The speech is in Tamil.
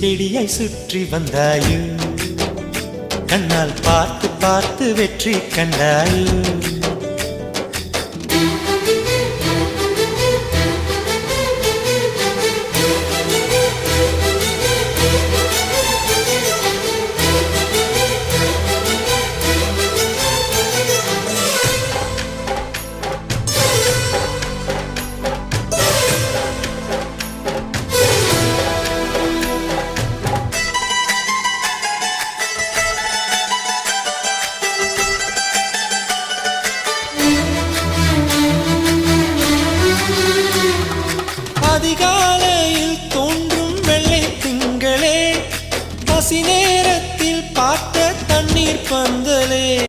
செடியை சுற்றி வந்தாயோ கண்ணால் பார்த்து பார்த்து வெற்றி கண்டாயோ அதிகாலையில் தோன்றும் வெள்ளை திங்களே பசி நேரத்தில் பார்த்த தண்ணீர் பந்தலே